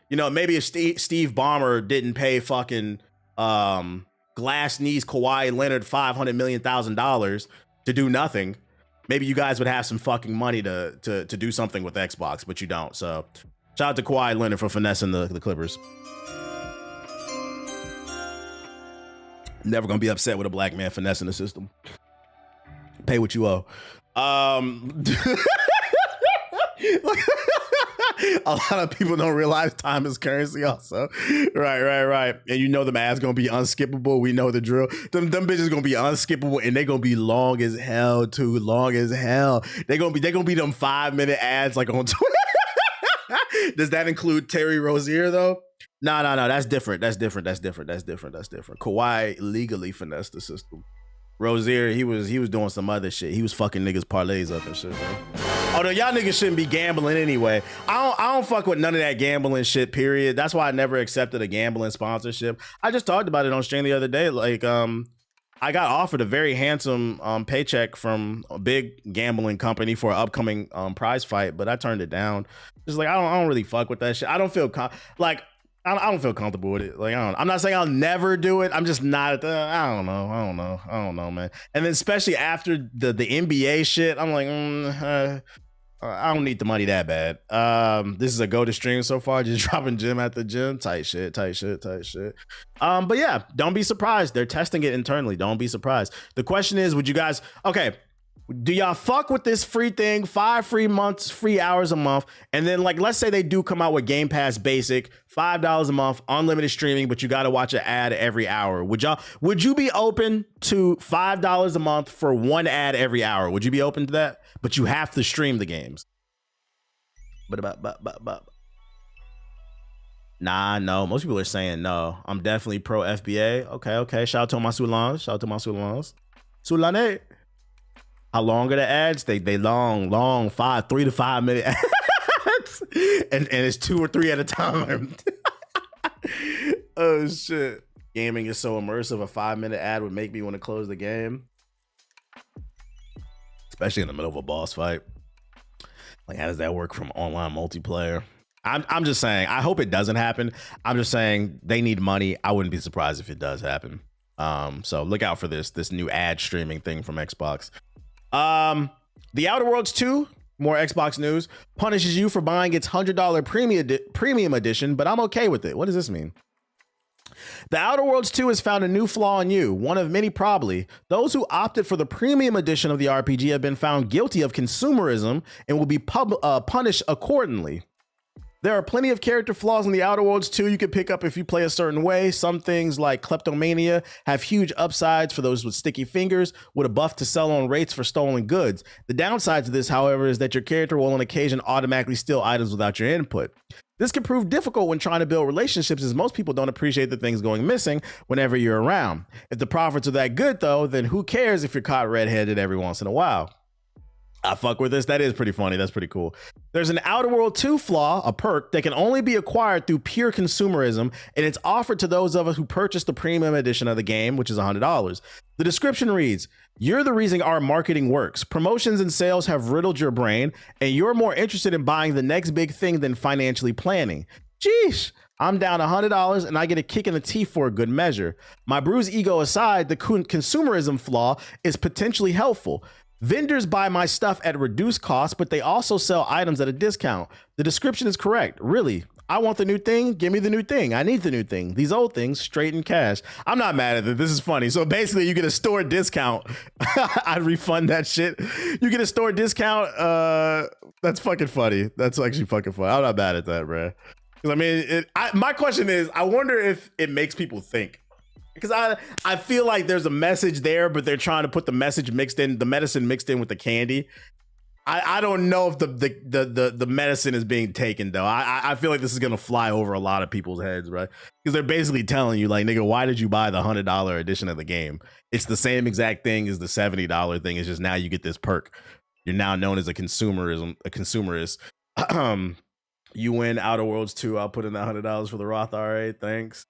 You know, maybe if Steve Ballmer didn't pay fucking glass knees Kawhi Leonard $500 million to do nothing, maybe you guys would have some fucking money to do something with Xbox, but you don't. So shout out to Kawhi Leonard for finessing the Clippers. Never gonna be upset with a black man finessing the system. Pay what you owe. A lot of people don't realize time is currency also. Right. And you know the ads gonna be unskippable. We know the drill. Them bitches gonna be unskippable, and they gonna be long as hell too. Long as hell. They gonna be them 5-minute ads like on Twitter. Does that include Terry Rozier though? No. That's different. Kawhi legally finessed the system. Rozier, he was doing some other shit. He was fucking niggas parlays up and shit, bro. Although y'all niggas shouldn't be gambling anyway. I don't fuck with none of that gambling shit, period. That's why I never accepted a gambling sponsorship. I just talked about it on stream the other day. Like, I got offered a very handsome paycheck from a big gambling company for an upcoming prize fight, but I turned it down. Just like, I don't really fuck with that shit. I don't feel I don't feel comfortable with it. Like, I'm not saying I'll never do it. I'm just not at the, I don't know, man. And then especially after the NBA shit, I'm like, I don't need the money that bad. This is a go to stream so far, just dropping gym at the gym. Tight shit. But yeah, don't be surprised. They're testing it internally. Don't be surprised. The question is, would you guys, okay, do y'all fuck with this free thing, 5 free months, free hours a month, and then like let's say they do come out with Game Pass Basic, $5 a month, unlimited streaming, but you got to watch an ad every hour. Would you be open to $5 a month for one ad every hour? Would you be open to that? But you have to stream the games. Nah, no. Most people are saying no. I'm definitely pro FBA. Okay. Shout out to my Soulans. Soulane. How long are the ads? They long, 3 to 5 minute ads. and it's 2 or 3 at a time. Oh shit. Gaming is so immersive, a 5-minute ad would make me want to close the game. Especially in the middle of a boss fight. Like, how does that work from online multiplayer? I'm just saying, I hope it doesn't happen. I'm just saying they need money. I wouldn't be surprised if it does happen. So look out for this new ad streaming thing from Xbox. The Outer Worlds 2, more Xbox news, punishes you for buying its $100 premium edition, but I'm okay with it. What does this mean? The Outer Worlds 2 has found a new flaw in you, one of many probably. Those who opted for the premium edition of the RPG have been found guilty of consumerism and will be punished accordingly. There are plenty of character flaws in the Outer Worlds 2 you can pick up if you play a certain way. Some things like kleptomania have huge upsides for those with sticky fingers, with a buff to sell on rates for stolen goods. The downside to this, however, is that your character will on occasion automatically steal items without your input. This can prove difficult when trying to build relationships, as most people don't appreciate the things going missing whenever you're around. If the profits are that good, though, then who cares if you're caught red-handed every once in a while? I fuck with this. That is pretty funny. That's pretty cool. There's an Outer World 2 flaw, a perk, that can only be acquired through pure consumerism, and it's offered to those of us who purchase the premium edition of the game, which is $100. The description reads, "You're the reason our marketing works. Promotions and sales have riddled your brain, and you're more interested in buying the next big thing than financially planning. Jeesh. I'm down $100 and I get a kick in the teeth for a good measure. My bruised ego aside, the consumerism flaw is potentially helpful. Vendors buy my stuff at reduced cost, but they also sell items at a discount. The description is correct. Really, I want the new thing. Give me the new thing. I need the new thing. These old things, straight in cash." I'm not mad at it. This is funny. So basically, you get a store discount. I'd refund that shit. You get a store discount. That's fucking funny. That's actually fucking funny. I'm not mad at that, bro. Because I mean, my question is, I wonder if it makes people think. Because I feel like there's a message there, but they're trying to put the message mixed in, the medicine mixed in with the candy. I don't know if the medicine is being taken though. I feel like this is gonna fly over a lot of people's heads, right? Because they're basically telling you, like, nigga, why did you buy the $100 edition of the game? It's the same exact thing as the $70 thing. It's just now you get this perk. You're now known as a consumerist. You win Outer Worlds 2. I'll put in that $100 for the Roth. All right, thanks.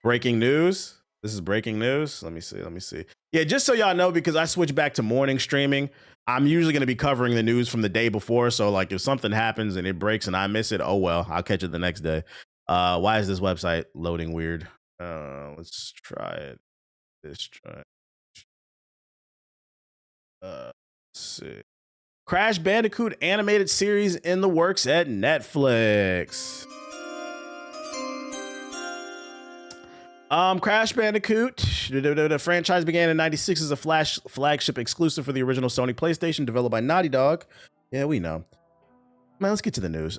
Breaking news. This is breaking news. Let me see. Yeah, just so y'all know, because I switched back to morning streaming, I'm usually going to be covering the news from the day before. So like if something happens and it breaks and I miss it, oh well, I'll catch it the next day. Why is this website loading weird? Let's try it. Let's see. Crash Bandicoot animated series in the works at Netflix. Crash Bandicoot, the franchise began in '96 as a flagship exclusive for the original Sony PlayStation, developed by Naughty Dog. Yeah, we know. Man, let's get to the news.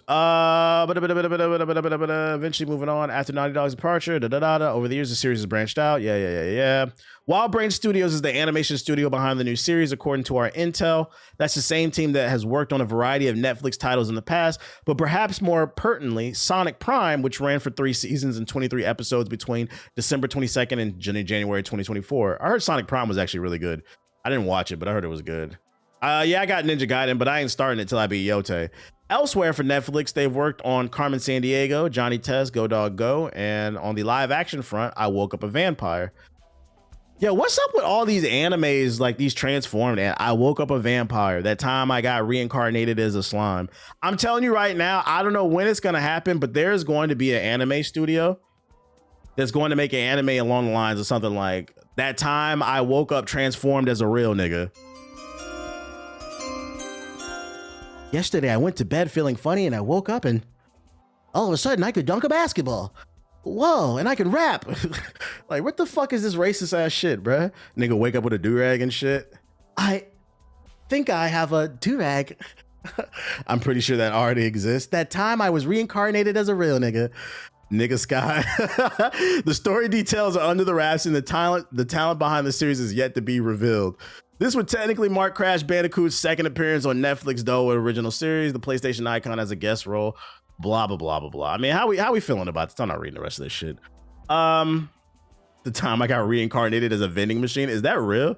Eventually moving on after Naughty Dog's departure. Over the years, the series has branched out. Yeah. Wild Brain Studios is the animation studio behind the new series, according to our intel. That's the same team that has worked on a variety of Netflix titles in the past, but perhaps more pertinently, Sonic Prime, which ran for 3 seasons and 23 episodes between December 22nd and January 2024. I heard Sonic Prime was actually really good. I didn't watch it, but I heard it was good. Yeah, I got Ninja Gaiden, but I ain't starting it till I beat Yote. Elsewhere for Netflix, they've worked on Carmen Sandiego, Johnny Test, Go Dog Go, and on the live action front, I Woke Up a Vampire. Yo, what's up with all these animes, like these transformed, and I Woke Up a Vampire, that time I got reincarnated as a slime? I'm telling you right now, I don't know when it's going to happen, but there's going to be an anime studio that's going to make an anime along the lines of something like, that time I woke up transformed as a real nigga. Yesterday, I went to bed feeling funny and I woke up and all of a sudden I could dunk a basketball. Whoa, and I could rap. Like, what the fuck is this racist ass shit, bruh? Nigga wake up with a do-rag and shit. I think I have a do-rag. I'm pretty sure that already exists. That time I was reincarnated as a real nigga. Nigga Sky. The story details are under the wraps and the talent behind the series is yet to be revealed. This would technically mark Crash Bandicoot's second appearance on Netflix, though, an original series. The PlayStation icon has a guest role. Blah, blah, blah, blah, blah. I mean, how we feeling about this? I'm not reading the rest of this shit. The time I got reincarnated as a vending machine. Is that real?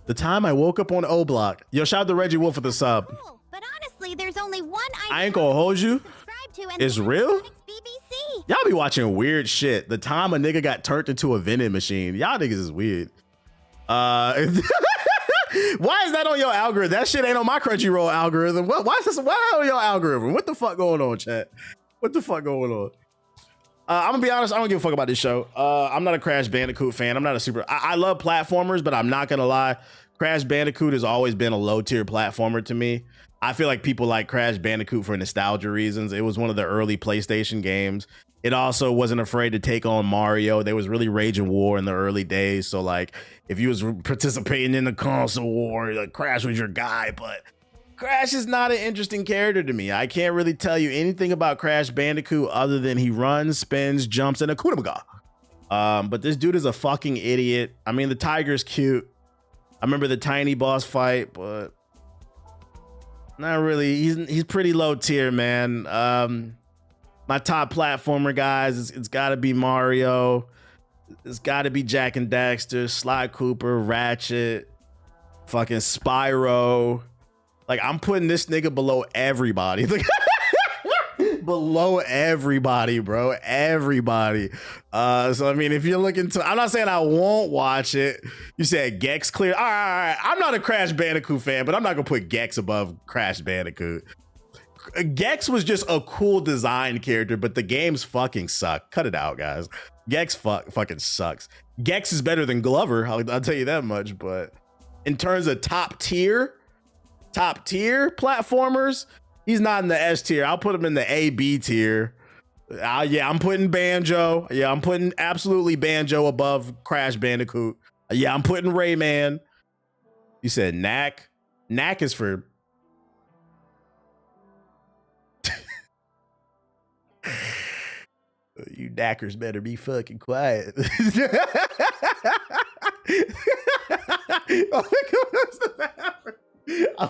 The time I woke up on O Block. Yo, shout out to Reggie Wolf for the sub. Cool, but honestly, Honestly, there's only one I ain't gonna hold you. subscribe to, and It's that's real? BBC. Y'all be watching weird shit. The time a nigga got turned into a vending machine. Y'all niggas is weird. Why is that on your algorithm? That shit ain't on my Crunchyroll algorithm. Why is this? Why on your algorithm? What the fuck going on, chat? What the fuck going on? I'm gonna be honest. I don't give a fuck about this show. I'm not a Crash Bandicoot fan. I'm not a super. I love platformers, but I'm not gonna lie. Crash Bandicoot has always been a low tier platformer to me. I feel like people like Crash Bandicoot for nostalgia reasons. It was one of the early PlayStation games. It also wasn't afraid to take on Mario. There was really raging war in the early days. So like, if you was participating in the console war, like Crash was your guy. But Crash is not an interesting character to me. I can't really tell you anything about Crash Bandicoot other than he runs, spins, jumps, and a Kunabaga. But this dude is a fucking idiot. I mean, the tiger's cute. I remember the tiny boss fight, but not really. He's pretty low tier, man. My top platformer guys, it's got to be Mario. It's got to be Jak and Daxter, Sly Cooper, Ratchet, fucking Spyro. Like, I'm putting this nigga below everybody. Like, below everybody, bro. Everybody. So, I mean, if you're looking to... I'm not saying I won't watch it. You said Gex clear. All right. I'm not a Crash Bandicoot fan, but I'm not going to put Gex above Crash Bandicoot. Gex was just a cool design character, but the games fucking suck. Cut it out, guys. Gex fucking sucks. Gex is better than Glover. I'll tell you that much. But in terms of top tier platformers, he's not in the S tier. I'll put him in the A, B tier. Yeah, I'm putting Banjo. Yeah, I'm putting absolutely Banjo above Crash Bandicoot. Yeah, I'm putting Rayman. You said Knack. Knack is for... You knackers better be fucking quiet. I'm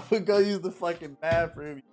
gonna go use the bathroom.